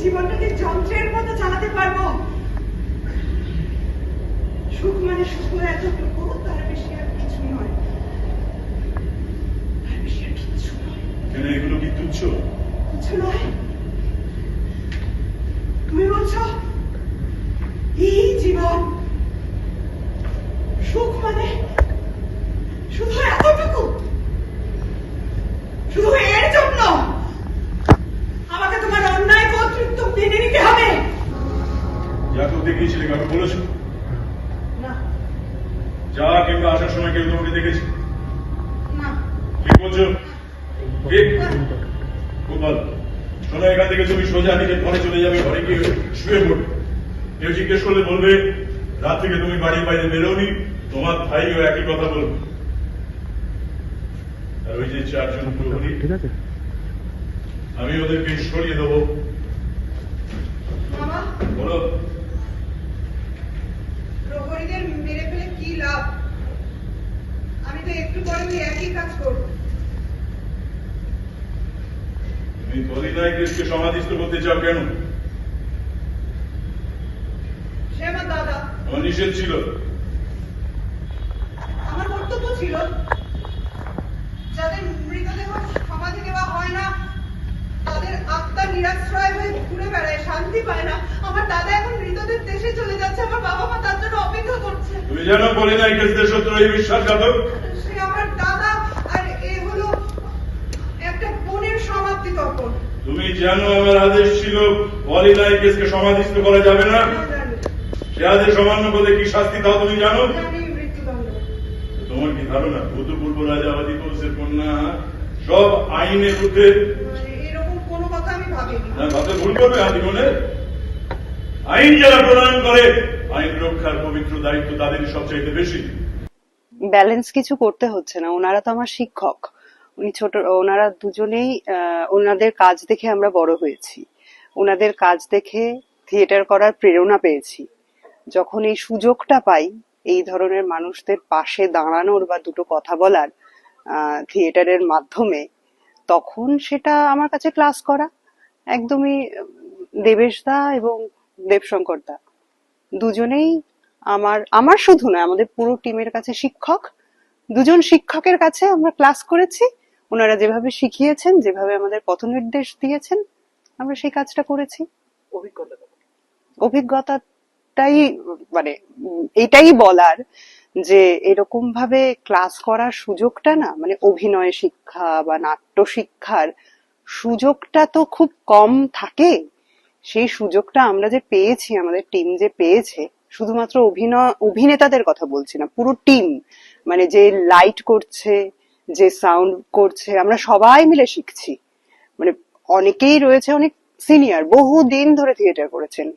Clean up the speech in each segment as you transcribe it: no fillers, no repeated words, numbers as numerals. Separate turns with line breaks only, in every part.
জীবনটাকে যন্ত্রের মতো চালাতে পারবো। সুখ মানে শুধু এতটুকু, তার বেশি আর কিছু নয়, তার বেশি আর কিচ্ছু নয়।
কেন এগুলো কি তুচ্ছ?
কিছু নয়। তুমি বলছো এই জীবন সুখ মানে শুধু এতটুকু, শুধু এর জন্য আমাকে তোমার অন্যায় কর্তৃত্ব মেনে নিতে হবে?
যা করতে গিয়েছিলে কাউকে বলেছো?
না।
যা কিংবা আসার সময় কেউ তোমাকে দেখেছে?
না।
ঠিক বলছো? ঠিক। গোপাল, শোনো, এখান থেকে তুমি সোজা নিজের ঘরে চলে যাবে, ঘরে গিয়ে শুয়ে পড়বে। কেউ জিজ্ঞেস করলে বলবে রাত থেকে তুমি বাড়ির বাইরে বেরোনি, তোমার ভাইও একই কথা বলবে। আর ওই যে 4 জন প্রহরী, আমি ওদেরকে সরিয়ে দেবো।
মামা,
বলো।
প্রহরীদের মেরে ফেলে কি লাভ? আমি তো একটু পরে ওই একই কাজ করব।
তুমি বলিনায়ককে সমাধিস্থ করতে চাও কেন?
সে আমার দাদা।
আমার নিষেধ ছিল।
আমার কর্তব্য ছিল যাদের মৃতদেহ সমাধি দেওয়া হয় না, তাদের আত্মা নিরাশ্রয় হয়ে ঘুরে বেড়ায়, শান্তি পায় না। আমার দাদা এখন মৃতদের দেশে চলে যাচ্ছে, আমার বাবা মা তার জন্য অপেক্ষা করছে।
তুমি জানো বলিনায়কের দেশদ্রোহী বিশ্বাসঘাতক?
সে আমার দাদা, আর এ হলো একটা বোনের সমাপ্তি তর্পণ।
তুমি জানো আমার আদেশ ছিল বলিনায়ককে সমাধিস্থ করা যাবে না? সে আদেশ অমান্য করলে কি শাস্তি তাও তুমি জানো?
মৃত্যুদণ্ড।
তোমার কি ধারণা ভূতপূর্ব রাজা আদিকৌশের কন্যা সব আইনের ঊর্ধ্বে?
এরকম কোনো কথা আমি ভাবিনি।
না, ভাবতে ভুল করবে আদিগণের। আইন যারা প্রণয়ন করে, আইন রক্ষার পবিত্র দায়িত্ব তাদেরই সবচাইতে বেশি।
ব্যালেন্স কিছু করতে হচ্ছে না, ওনারা তো আমার শিক্ষক। ওনারা দুজনেই ওনাদের কাজ দেখে আমরা বড় হয়েছি, ওনাদের কাজ দেখে থিয়েটার করার প্রেরণা পেয়েছি। যখন এই সুযোগটা পাই এই ধরনের মানুষদের পাশে দাঁড়ানোর বা দুটো কথা বলার থিয়েটারের মাধ্যমে, তখন সেটা আমার কাছে ক্লাস করা। একদমই দেবেশ দা এবং দেবশঙ্কর দা দুজনেই আমার শুধু নয়, আমাদের পুরো টিমের কাছে শিক্ষক। দুজন শিক্ষকের কাছে আমরা ক্লাস করেছি, ওনারা যেভাবে শিখিয়েছেন, যেভাবে আমাদের পথ নির্দেশ দিয়েছেন, আমরা সেই কাজটা করেছি। অভিজ্ঞতাটাই মানে এটাই বলার যে এরকম ভাবে ক্লাস করার সুযোগটা না, মানে অভিনয় শিক্ষা বা নাট্য শিক্ষার সুযোগটা তো খুব কম থাকে। সেই সুযোগটা আমরা যে পেয়েছি, আমাদের টিম যে পেয়েছে, শুধুমাত্র অভিনেতাদের কথা বলছি না, পুরো টিম, মানে যে লাইট করছে, যে সাউন্ড করছে, আমরা সবাই মিলে শিখছি। মানে অনেকেই রয়েছে অনেক সিনিয়র, বহু দিন ধরে থিয়েটার করেছেন,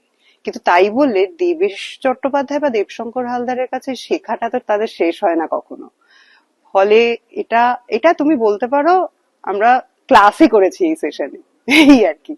কিন্তু তাই বললে দেবেশ চট্টোপাধ্যায় বা দেবশঙ্কর হালদারের কাছে শেখাটা তো তাদের শেষ হয় না কখনো। ফলে এটা এটা তুমি বলতে পারো আমরা ক্লাসই করেছি এই সেশনে, এই আর কি।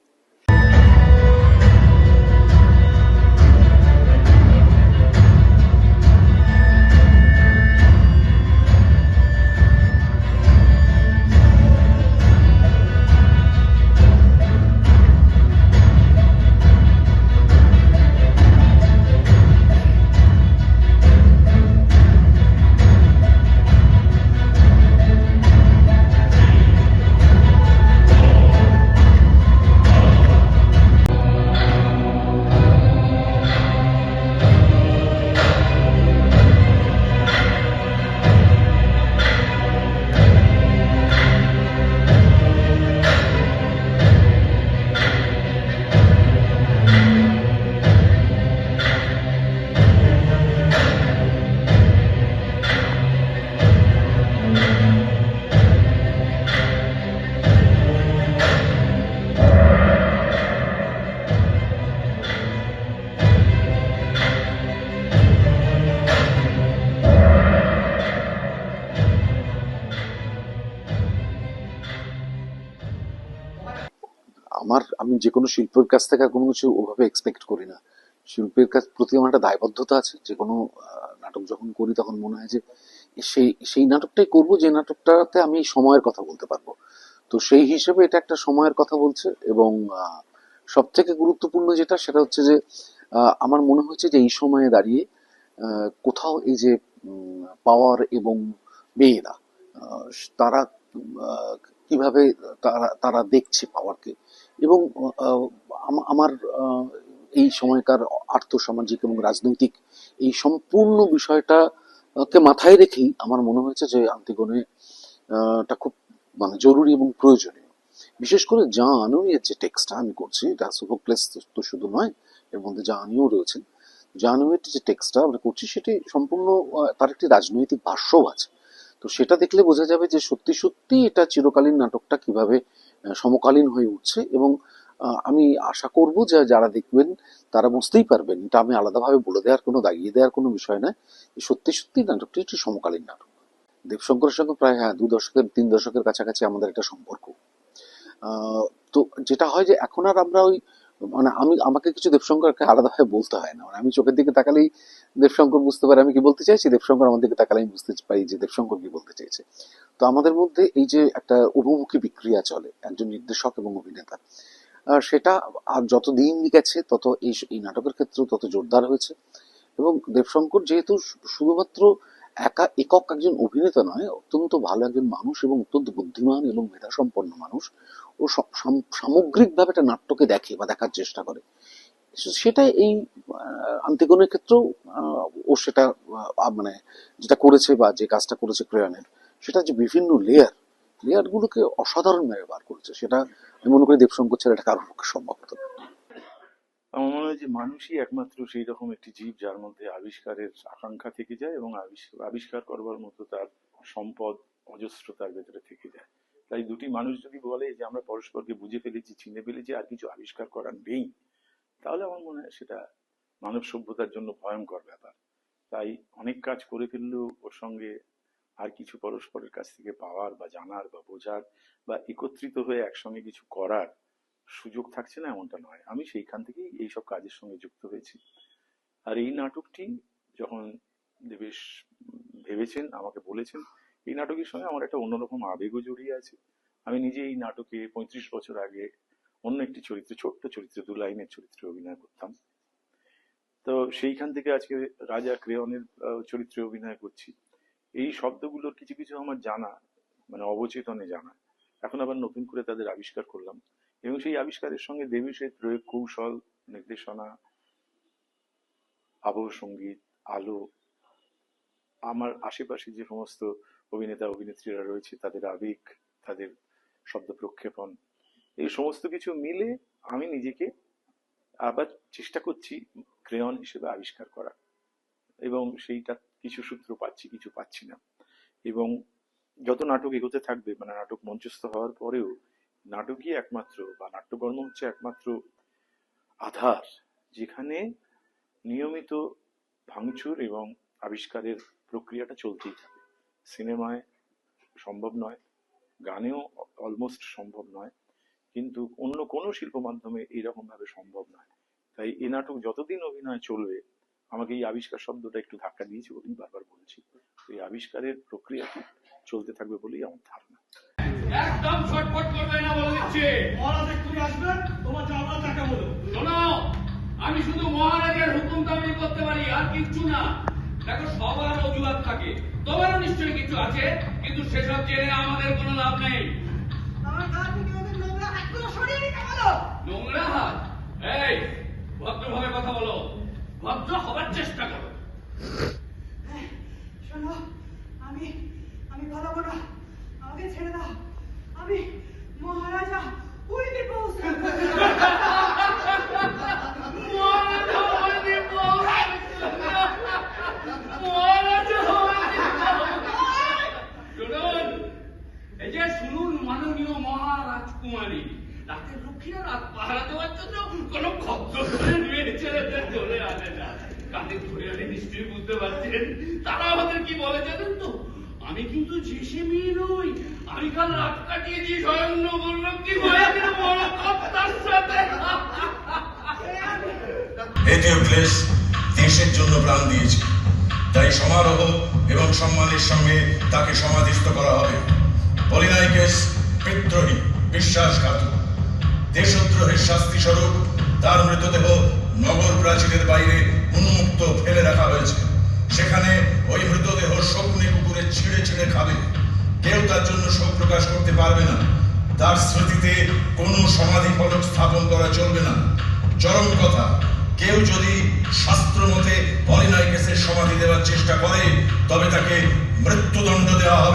আমি যে কোনো শিল্পের কাছ থেকে কোনো কিছু ওভাবে এক্সপেক্ট করি না। শিল্পের কাছ প্রতি আমার একটা দায়বদ্ধতা আছে। যে কোনো নাটক যখন করি তখন মনে হয় যে সেই নাটকটাই করব যে নাটকটাতে আমি সময়ের কথা বলতে পারবো। তো সেই হিসেবে এটা একটা সময়ের কথা বলছে এবং সব থেকে গুরুত্বপূর্ণ যেটা সেটা হচ্ছে যে আমার মনে হচ্ছে যে এই সময়ে দাঁড়িয়ে কোথাও এই যে পাওয়ার এবং মেয়েরা তারা কিভাবে তারা দেখছে পাওয়ারকে, এবং আমার এই সময়কার আর্থসামাজিক এবং রাজনৈতিক এই সম্পূর্ণ বিষয়টাকে মাথায় রেখেই আমার মনে হয়েছে যে আন্তিগোনে টা খুব মানে জরুরি এবং প্রয়োজনীয়। বিশেষ করে জাহ্নবীর যে টেক্সটটা আমি করছি, এটা সোফোক্লেস তো শুধু নয়, এর মধ্যে জাহ্নবীও রয়েছেন। জাহ্নবীর যে টেক্সটটা আমরা করছি সেটি সম্পূর্ণ তার একটি রাজনৈতিক ভাষ্যও আছে। তো সেটা দেখলে বোঝা যাবে যে সত্যি সত্যি এটা চিরকালীন নাটকটা কিভাবে সমকালীন হয়ে উঠছে, এবং আমি আশা করব যে যারা দেখবেন তারা বুঝতেই পারবেন, এটা আমি আলাদাভাবে বলে দেওয়ার কোনো দাগিয়ে দেওয়ার কোনো বিষয় নয়, সত্যি সত্যি নাটকটি একটি সমকালীন নাটক। দেবশঙ্করের সঙ্গে প্রায় 3 দশকের কাছাকাছি আমাদের একটা সম্পর্ক। তো যেটা হয় যে এখন আর আমরা ওই মানে আমাকে কিছু দেবশঙ্করকে আলাদাভাবে বলতে হয় না, মানে আমি চোখের দিকে তাকালেই দেবশঙ্কর বুঝতে পারে আমি কি বলতে চাইছি, দেবশঙ্কর আমার দিকে তাকালে আমি বুঝতে পারি যে দেবশঙ্কর কি বলতে চাইছে। তো আমাদের মধ্যে এই যে একটা উভমুখী বিক্রিয়া চলে একজন নির্দেশক এবং অভিনেতা, সেটা আর যত দিন গেছে তত এই নাটকের ক্ষেত্রেও তত জোরদার হয়েছে। এবং দেবশঙ্কর যেহেতু শুধুমাত্র একক একজন অভিনেতা নয়, অত্যন্ত ভালো একজন মানুষ এবং অত্যন্ত বুদ্ধিমান এবং মেধাসম্পন্ন মানুষ, ও সামগ্রিকভাবে একটা নাট্যকে দেখে বা দেখার চেষ্টা করে। সেটা এই আন্তিগোনের ক্ষেত্রেও ও সেটা মানে যেটা করেছে বা যে কাজটা করেছে ক্রেয়নের, সেটা যে বিভিন্ন লেয়ারগুলোকে অসাধারণভাবে বার করেছে, সেটা আমি মনে করি দেবশঙ্কর ছাড়া এটা কারোর পক্ষে সম্ভব হতো না।
আমার মনে হয় যে মানুষই একমাত্র সেই রকম একটি জীব যার মধ্যে আবিষ্কারের আকাঙ্ক্ষা থেকে যায় এবং আবিষ্কার করবার মতো তার সম্পদ অজস্র তার ভেতরে থেকে যায়। তাই দুটি মানুষ যদি বলে যে আমরা পরস্পরকে বুঝে ফেলেছি, চিনে ফেলেছি, আর কিছু আবিষ্কার করার নেই, তাহলে আমার মনে হয় সেটা মানব সভ্যতার জন্য ভয়ঙ্কর ব্যাপার। তাই অনেক কাজ করে ফেললেও ওর সঙ্গে আর কিছু পরস্পরের কাছ থেকে পাওয়ার বা জানার বা বোঝার বা একত্রিত হয়ে একসঙ্গে কিছু করার সুযোগ থাকছে না এমনটা নয়। আমি সেইখান থেকেই এইসব কাজের সঙ্গে যুক্ত হয়েছি। আর এই নাটকটি যখন দেবেশ ভেবেছেন, আমাকে বলেছেন, এই নাটকের সঙ্গে আমার একটা অন্যরকম আবেগও জড়িয়ে আছে। আমি নিজে এই নাটকে 35 বছর আগে অন্য একটি চরিত্রে, ছোট্ট চরিত্রে, 2 লাইনের চরিত্রে অভিনয় করতাম। তো সেইখান থেকে আজকে রাজা ক্রেয়নের চরিত্রে অভিনয় করছি। এই শব্দগুলোর কিছু কিছু আমার জানা, মানে অবচেতনে জানা, এখন আবার নতুন করে তাদের আবিষ্কার করলাম। এবং সেই আবিষ্কারের সঙ্গে দেবেশের প্রয়োগ কৌশল, নির্দেশনা, আবহ সঙ্গীত, আলো, আমার আশেপাশে যে সমস্ত অভিনেতা অভিনেত্রীরা রয়েছে তাদের আবেগ, তাদের শব্দ প্রক্ষেপণ, এই সমস্ত কিছু মিলে আমি নিজেকে আবার চেষ্টা করছি ক্রেয়ন হিসেবে আবিষ্কার করা। এবং সেইটা কিছু সূত্র পাচ্ছি, কিছু পাচ্ছি না। এবং যত নাটক এগোতে থাকবে, মানে নাটক মঞ্চস্থ হওয়ার পরেও নাটকই একমাত্র বা নাট্যকর্ম হচ্ছে একমাত্র আধার যেখানে নিয়মিত ভাঙচুর এবং আবিষ্কারের প্রক্রিয়াটা চলতেই থাকে। সিনেমায় সম্ভব নয়, গানেও অলমোস্ট সম্ভব নয়, কিন্তু অন্য কোনো শিল্প মাধ্যমে এইরকম ভাবে সম্ভব নয়। তাই এই নাটক যতদিন অভিনয় চলবে, আমাকে এই আবিষ্কার শব্দটা একটু ধাক্কা দিয়েছে বলেই বারবার বলছি। এই আবিষ্কারের প্রক্রিয়াটি চলতে থাকবে বলেই আমার ধারণা।
একদম ছটফট করবে না বলে দিচ্ছি।
মহারাজ এক্ষুনি আসবেন, তোমার জানলা টাকা বলো।
শোনো, আমি শুধু মহারাজের হুকুম দাবি করতে পারি, আর কিচ্ছু না। দেখো, সবার অজুহাত থাকে, তোমারও নিশ্চয়ই কিছু আছে, কিন্তু সেসব জেনে আমাদের কোনো লাভ নেই।
আমার গা থেকে ওদের নোংরা হাতগুলো সরিয়ে নিতে বলো।
নোংরা হাত? এই, ভদ্রভাবে কথা বলো, ভদ্র হবার চেষ্টা করো।
শোনো, আমি পালাবো না, আমাকে ছেড়ে দাও। আমি মহারাজা উইদিপ
এই যে শুনুন, মাননীয় মহারাজকুমারী, রাতের লক্ষ্মীরা রাত পাহারা দেওয়ার জন্য কোন ভদ্র মেয়ে ছেলেদের চলে আসে না। কাদের ধরে আনে নিশ্চয়ই বুঝতে পারছেন। তারা আমাদের কি বলে জানেন তো? আমি কিন্তু যে মেয়ে নই, আমি কাল রাত কাটিয়েছি স্বয়ং নগরলক্ষ্মী মায়ের বড় কর্তার সাথে।
এথিওক্লেস দেশের জন্য প্রাণ দিয়েছে, তাই সমারোহ এবং সম্মানের সঙ্গে তাকে সমাধিস্থ করা হবে। পলিনাইকেস বিদ্রোহী, বিশ্বাসঘাতক, দেশদ্রোহের শাস্তি স্বরূপ তার মৃতদেহ নগর প্রাচীরের বাইরে উন্মুক্ত ফেলে রাখা হয়েছে। সেখানে ওই মৃতদেহ শকুনে কুকুরে ছিঁড়ে ছিঁড়ে খাবে। কেউ তার জন্য শোক প্রকাশ করতে পারবে না। তার স্মৃতিতে কোনো সমাধি ফলক স্থাপন করা চলবে না। চরম কথা, কেউ যদি শাস্ত্র মতে পলিনাইকেসের সমাধি দেওয়ার চেষ্টা করে তবে তাকে মৃত্যুদণ্ড দেওয়া হবে।